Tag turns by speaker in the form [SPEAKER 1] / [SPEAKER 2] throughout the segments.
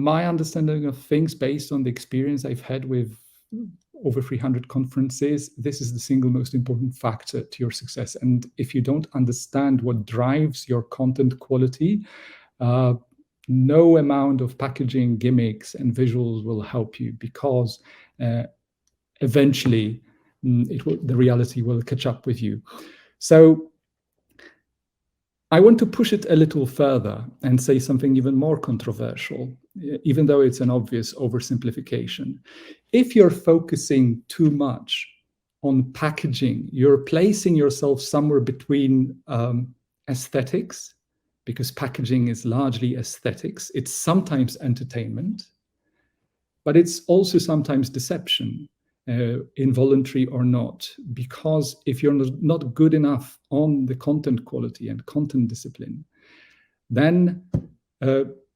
[SPEAKER 1] my understanding of things, based on the experience I've had with over 300 conferences, this is the single most important factor to your success. And if you don't understand what drives your content quality, no amount of packaging, gimmicks, and visuals will help you, because eventually the reality will catch up with you. So I want to push it a little further and say something even more controversial, even though it's an obvious oversimplification. If you're focusing too much on packaging, you're placing yourself somewhere between aesthetics, because packaging is largely aesthetics. It's sometimes entertainment, but it's also sometimes deception, involuntary or not, because if you're not good enough on the content quality and content discipline, then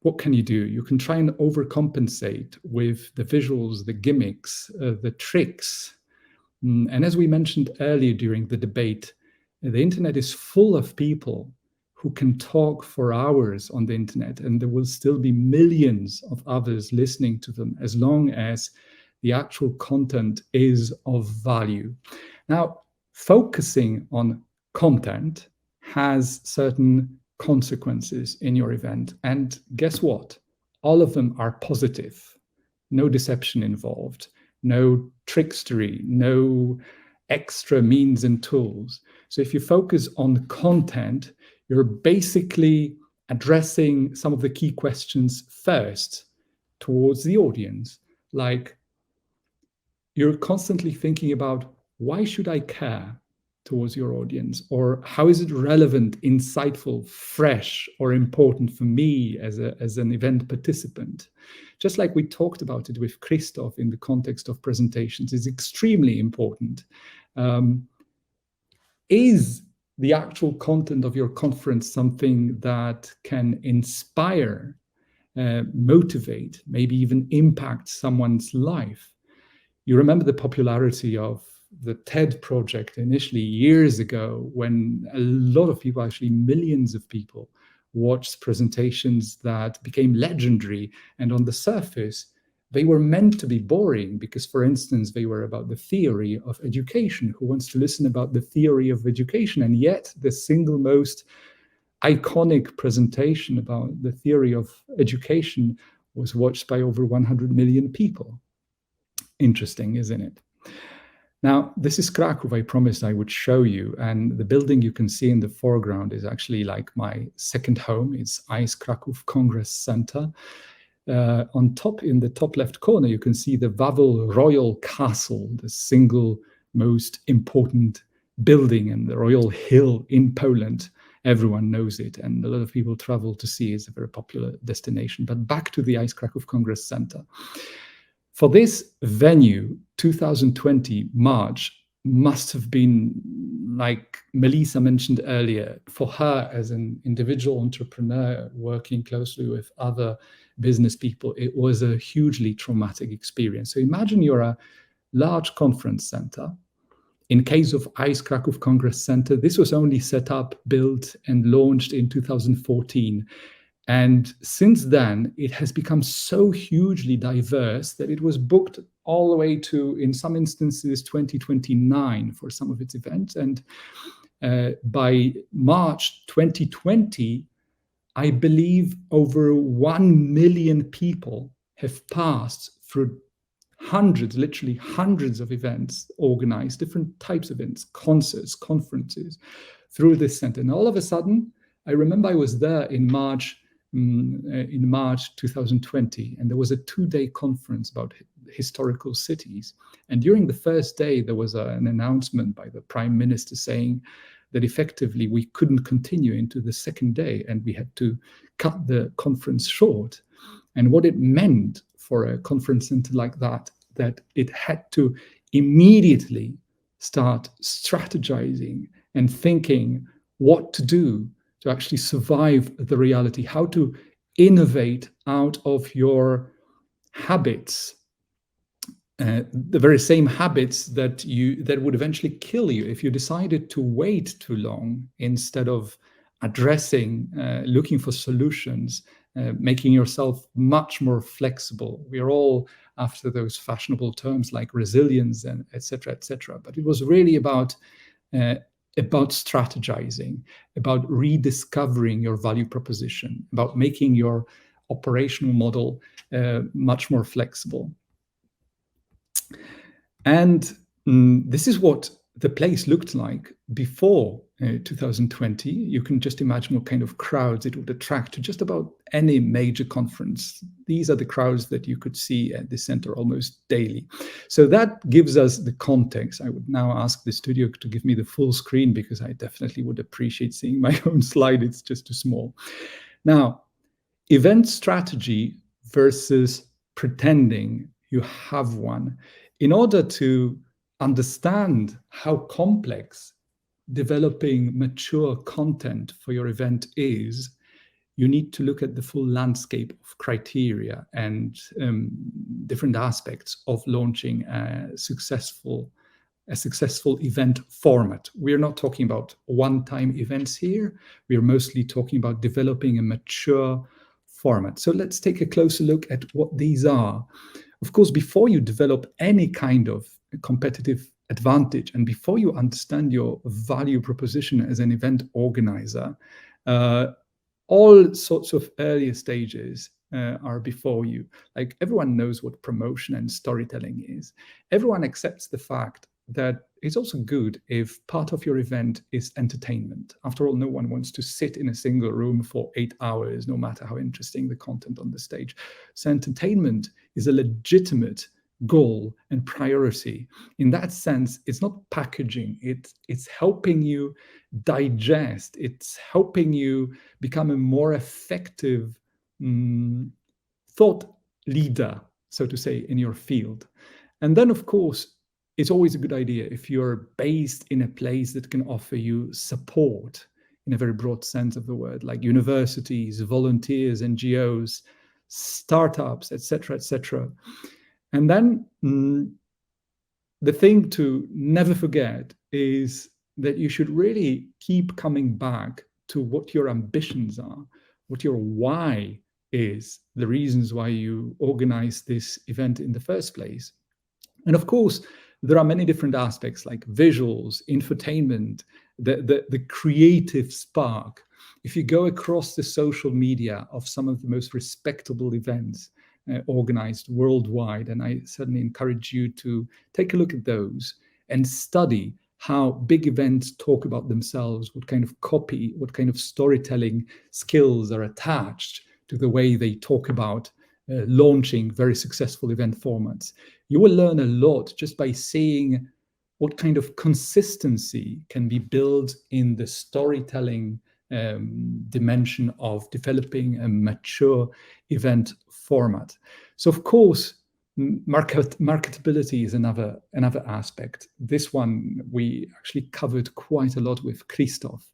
[SPEAKER 1] what can you do? You can try and overcompensate with the visuals, the gimmicks, the tricks. And as we mentioned earlier during the debate, the internet is full of people who can talk for hours on the internet, and there will still be millions of others listening to them, as long as the actual content is of value. Now, focusing on content has certain consequences in your event. And guess what? All of them are positive. No deception involved, no trickstery, no extra means and tools. So if you focus on content, you're basically addressing some of the key questions first towards the audience. Like, you're constantly thinking about, why should I care towards your audience? Or how is it relevant, insightful, fresh, or important for me as an event participant? Just like we talked about it with Christoph in the context of presentations, is extremely important. Is the actual content of your conference something that can inspire, motivate, maybe even impact someone's life? You remember the popularity of the TED project initially years ago, when a lot of people, actually millions of people, watched presentations that became legendary. And on the surface, they were meant to be boring because, for instance, they were about the theory of education. Who wants to listen about the theory of education? And yet the single most iconic presentation about the theory of education was watched by over 100 million people. Interesting, isn't it? Now, this is Krakow. I promised I would show you. And the building you can see in the foreground is actually like my second home. It's ICE Krakow Congress Center. On top, in the top left corner, you can see the Wawel Royal Castle, the single most important building, and the Royal Hill in Poland. Everyone knows it, and a lot of people travel to see it. It's a very popular destination. But back to the ICE Krakow Congress Center. For this venue, 2020 March must have been, like Melissa mentioned earlier, for her as an individual entrepreneur working closely with other business people, it was a hugely traumatic experience. So imagine you're a large conference center. In case of ICE Krakow Congress Center, this was only set up, built, and launched in 2014. And since then, it has become so hugely diverse that it was booked all the way to, in some instances, 2029 for some of its events. And by March 2020, I believe over 1 million people have passed through hundreds, literally hundreds of events organized, different types of events, concerts, conferences, through this center. And all of a sudden, I remember I was there in March 2020, and there was a 2-day conference about historical cities. And during the first day, there was an announcement by the Prime Minister saying that effectively we couldn't continue into the second day, and we had to cut the conference short. And what it meant for a conference center like that it had to immediately start strategizing and thinking what to do to actually survive the reality, how to innovate out of your habits, the very same habits that would eventually kill you if you decided to wait too long instead of addressing, looking for solutions making yourself much more flexible. We are all after those fashionable terms like resilience and et cetera, but it was really about strategizing, about rediscovering your value proposition, about making your operational model much more flexible. And this is what the place looked like before 2020. You can just imagine what kind of crowds it would attract to just about any major conference. These are the crowds that you could see at the center almost daily. So that gives us the context. I would now ask the studio to give me the full screen, because I definitely would appreciate seeing my own slide. It's just too small. Now, event strategy versus pretending you have one. In order to understand how complex developing mature content for your event is, you need to look at the full landscape of criteria and different aspects of launching a successful event format. We're not talking about one-time events here. We're mostly talking about developing a mature format. So let's take a closer look at what these are. Of course, before you develop any kind of competitive advantage and before you understand your value proposition as an event organizer, all sorts of earlier stages are before you. Like, everyone knows what promotion and storytelling is. Everyone accepts the fact that it's also good if part of your event is entertainment. After all, no one wants to sit in a single room for 8 hours, no matter how interesting the content on the stage. So entertainment is a legitimate goal and priority. In that sense, it's not packaging. It's helping you digest. It's helping you become a more effective thought leader, so to say, in your field. And then, of course, it's always a good idea if you're based in a place that can offer you support in a very broad sense of the word, like universities, volunteers, NGOs, startups, etc., etc. And then the thing to never forget is that you should really keep coming back to what your ambitions are, what your why is, the reasons why you organize this event in the first place. And of course, there are many different aspects like visuals, infotainment, the creative spark. If you go across the social media of some of the most respectable events organized worldwide, and I certainly encourage you to take a look at those and study how big events talk about themselves, what kind of copy, what kind of storytelling skills are attached to the way they talk about launching very successful event formats. You will learn a lot just by seeing what kind of consistency can be built in the storytelling dimension of developing a mature event format. So, of course, marketability is another aspect. This one we actually covered quite a lot with Christoph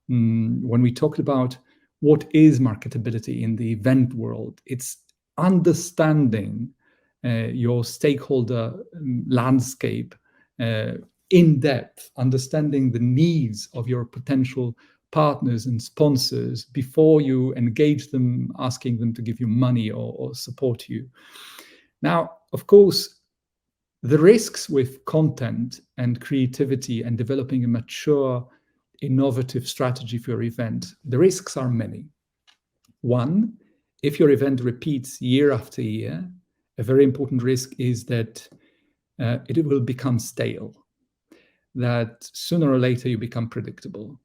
[SPEAKER 1] when we talked about what is marketability in the event world. It's understanding your stakeholder landscape in depth, understanding the needs of your potential partners and sponsors before you engage them, asking them to give you money or support you. Now, of course, the risks with content and creativity and developing a mature, innovative strategy for your event, the risks are many. One, if your event repeats year after year, a very important risk is that it will become stale, that sooner or later you become predictable,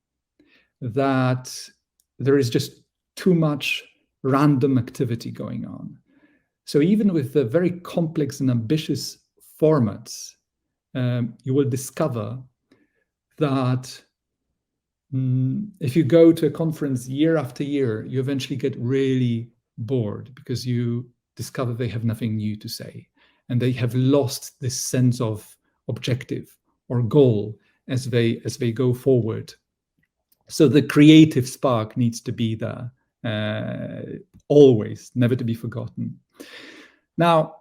[SPEAKER 1] that there is just too much random activity going on. So even with the very complex and ambitious formats, you will discover that if you go to a conference year after year, you eventually get really bored because you discover they have nothing new to say, and they have lost this sense of objective or goal as they go forward. So the creative spark needs to be there, always, never to be forgotten. Now,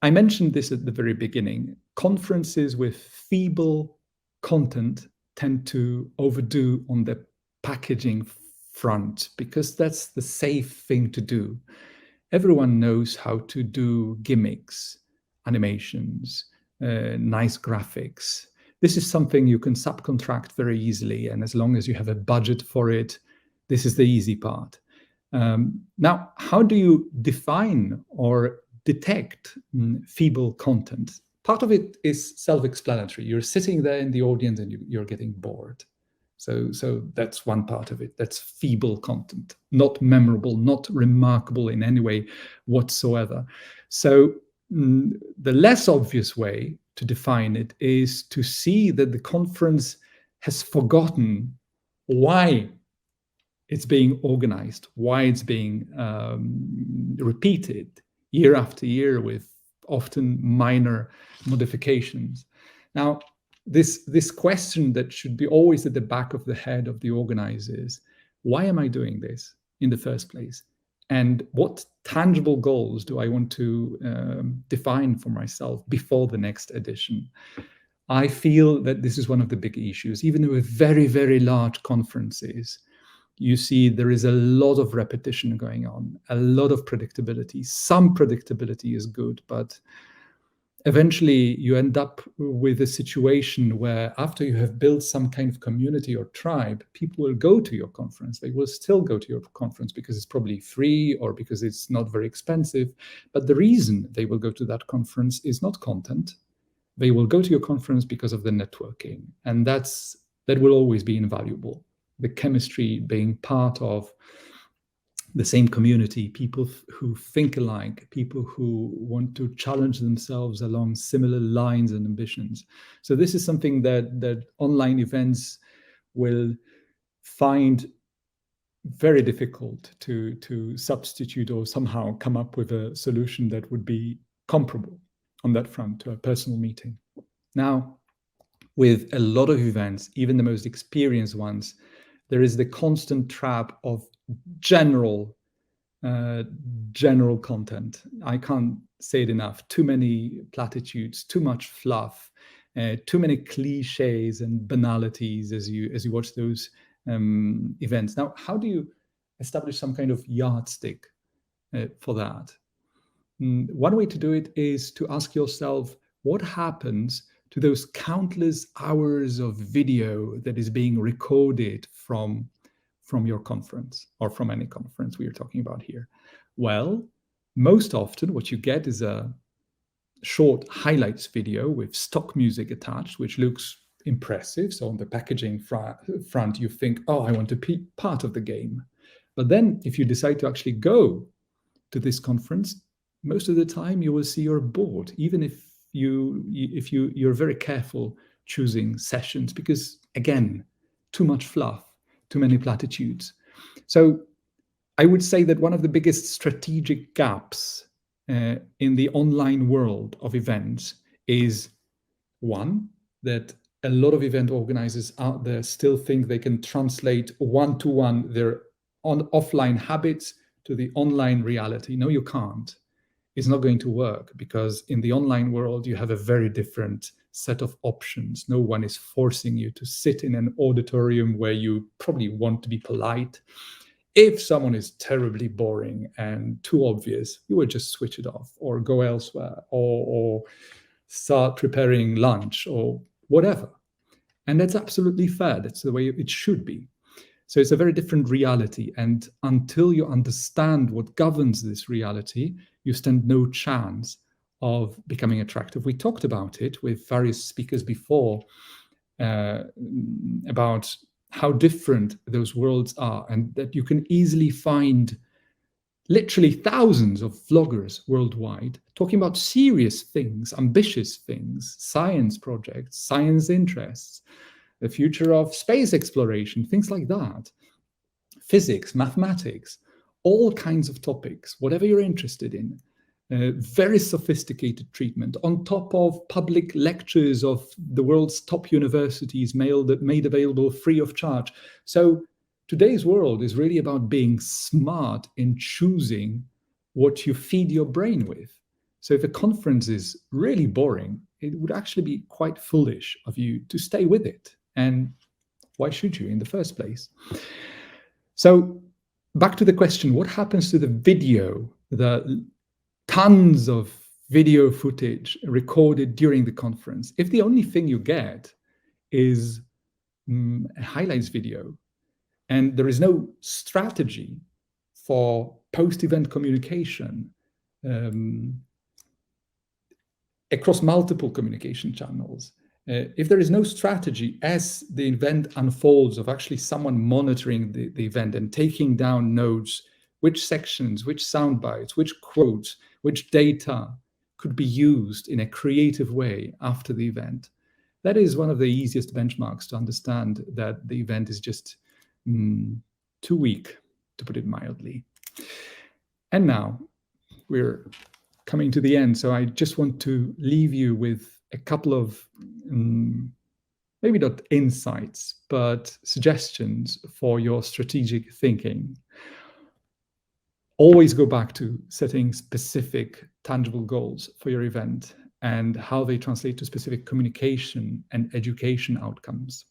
[SPEAKER 1] I mentioned this at the very beginning. Conferences with feeble content tend to overdo on the packaging front because that's the safe thing to do. Everyone knows how to do gimmicks, animations, nice graphics. This is something you can subcontract very easily, and as long as you have a budget for it, this is the easy part. Now, how do you define or detect feeble content? Part of it is self-explanatory. You're sitting there in the audience and you're getting bored. So that's one part of it. That's feeble content, not memorable, not remarkable in any way whatsoever. So the less obvious way to define it is to see that the conference has forgotten why it's being organized, why it's being repeated year after year with often minor modifications. Now, this question that should be always at the back of the head of the organizers: why am I doing this in the first place? And what tangible goals do I want to define for myself before the next edition? I feel that this is one of the big issues. Even with very, very large conferences, you see there is a lot of repetition going on, a lot of predictability. Some predictability is good, but eventually you end up with a situation where after you have built some kind of community or tribe, people will go to your conference. They will still go to your conference because it's probably free or because it's not very expensive. But the reason they will go to that conference is not content. They will go to your conference because of the networking. And that will always be invaluable. The chemistry, being part of the same community, people who think alike, people who want to challenge themselves along similar lines and ambitions. So this is something that online events will find very difficult to substitute or somehow come up with a solution that would be comparable on that front to a personal meeting. Now, with a lot of events, even the most experienced ones, there is the constant trap of general content. I can't say it enough. Too many platitudes, too much fluff, too many cliches and banalities as you watch those events. Now, how do you establish some kind of yardstick for that? One way to do it is to ask yourself, what happens to those countless hours of video that is being recorded from your conference or from any conference we are talking about here? Well, most often what you get is a short highlights video with stock music attached, which looks impressive. So on the packaging front, you think, oh, I want to be part of the game. But then if you decide to actually go to this conference, most of the time you will see you're bored, even if you're very careful choosing sessions, because again, too much fluff, too many platitudes. So I would say that one of the biggest strategic gaps in the online world of events is, one, that a lot of event organizers out there still think they can translate one-to-one their offline habits to the online reality. No, you can't. It's not going to work, because in the online world, you have a very different set of options. No one is forcing you to sit in an auditorium where you probably want to be polite. If someone is terribly boring and too obvious, you will just switch it off or go elsewhere or start preparing lunch or whatever. And that's absolutely fair. That's the way it should be. So it's a very different reality. And until you understand what governs this reality, you stand no chance of becoming attractive. We talked about it with various speakers before, about how different those worlds are, and that you can easily find literally thousands of vloggers worldwide talking about serious things, ambitious things, science projects, science interests, the future of space exploration, things like that, physics, mathematics, all kinds of topics, whatever you're interested in. Very sophisticated treatment on top of public lectures of the world's top universities made available free of charge. So today's world is really about being smart in choosing what you feed your brain with. So if a conference is really boring, it would actually be quite foolish of you to stay with it. And why should you in the first place? So back to the question, what happens to the video, the tons of video footage recorded during the conference? If the only thing you get is a highlights video, and there is no strategy for post-event communication across multiple communication channels, if there is no strategy as the event unfolds of actually someone monitoring the event and taking down notes, which sections, which sound bites, which quotes, which data could be used in a creative way after the event, that is one of the easiest benchmarks to understand that the event is just too weak, to put it mildly. And now we're coming to the end, so I just want to leave you with a couple of maybe not insights, but suggestions for your strategic thinking. Always go back to setting specific, tangible goals for your event and how they translate to specific communication and education outcomes.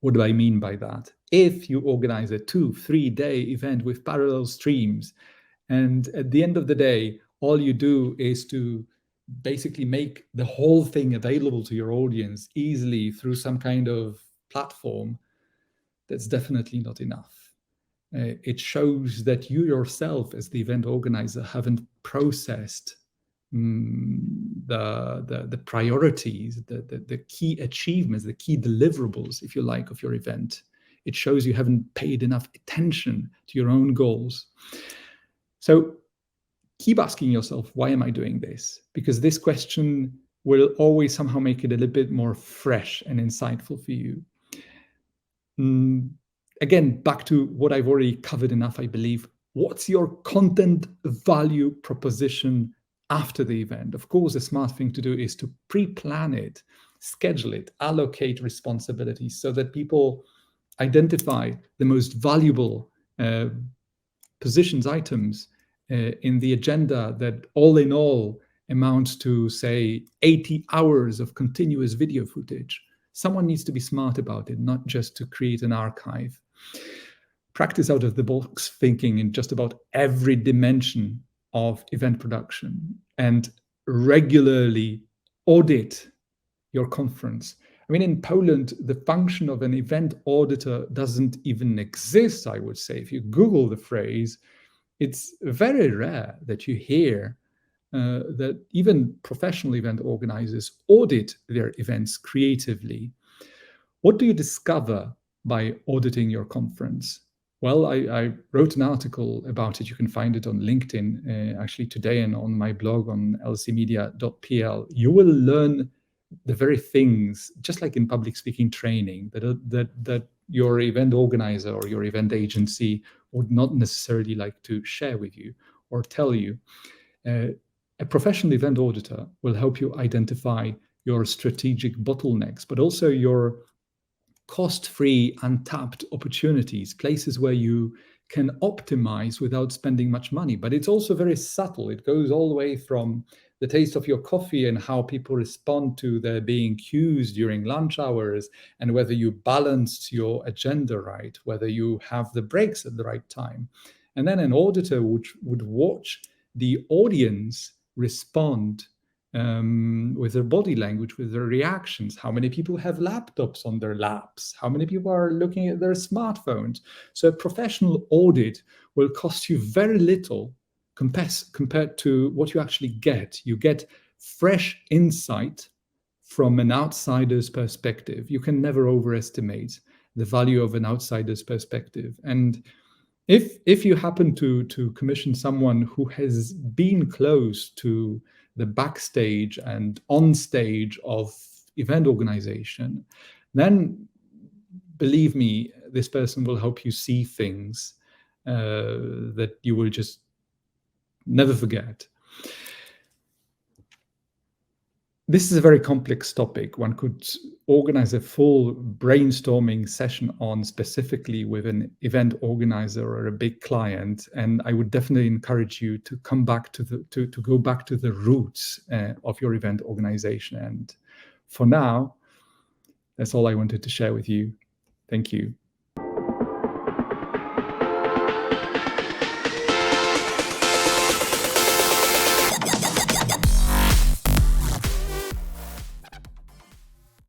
[SPEAKER 1] What do I mean by that? If you organize a 2-3 day event with parallel streams, and at the end of the day, all you do is to basically make the whole thing available to your audience easily through some kind of platform, that's definitely not enough. It shows that you yourself, as the event organizer, haven't processed the priorities, the key achievements, the key deliverables, if you like, of your event. It shows you haven't paid enough attention to your own goals. So keep asking yourself, why am I doing this? Because this question will always somehow make it a little bit more fresh and insightful for you. Again, back to what I've already covered enough, I believe. What's your content value proposition after the event? Of course, a smart thing to do is to pre-plan it, schedule it, allocate responsibilities so that people identify the most valuable positions, items in the agenda that all in all amounts to, say, 80 hours of continuous video footage. Someone needs to be smart about it, not just to create an archive. Practice out of the box thinking in just about every dimension of event production and regularly audit your conference. I mean, in Poland, the function of an event auditor doesn't even exist, I would say. If you Google the phrase, it's very rare that you hear that even professional event organizers audit their events creatively. What do you discover by auditing your conference? Well, I wrote an article about it. You can find it on LinkedIn actually today, and on my blog on lcmedia.pl. You will learn the very things, just like in public speaking training, that your event organizer or your event agency would not necessarily like to share with you or tell you. A professional event auditor will help you identify your strategic bottlenecks, but also your cost-free, untapped opportunities, places where you can optimize without spending much money. But it's also very subtle. It goes all the way from the taste of your coffee and how people respond to their being cues during lunch hours, and whether you balance your agenda right, whether you have the breaks at the right time. And then an auditor would watch the audience respond with their body language, with their reactions. How many people have laptops on their laps? How many people are looking at their smartphones? So a professional audit will cost you very little compared to what you actually get. You get fresh insight from an outsider's perspective. You can never overestimate the value of an outsider's perspective. And if you happen to commission someone who has been close to the backstage and on stage of event organization, then believe me, this person will help you see things that you will just never forget. This is a very complex topic. One could organize a full brainstorming session on specifically with an event organizer or a big client. And I would definitely encourage you to come back to go back to the roots of your event organization. And for now, that's all I wanted to share with you. Thank you.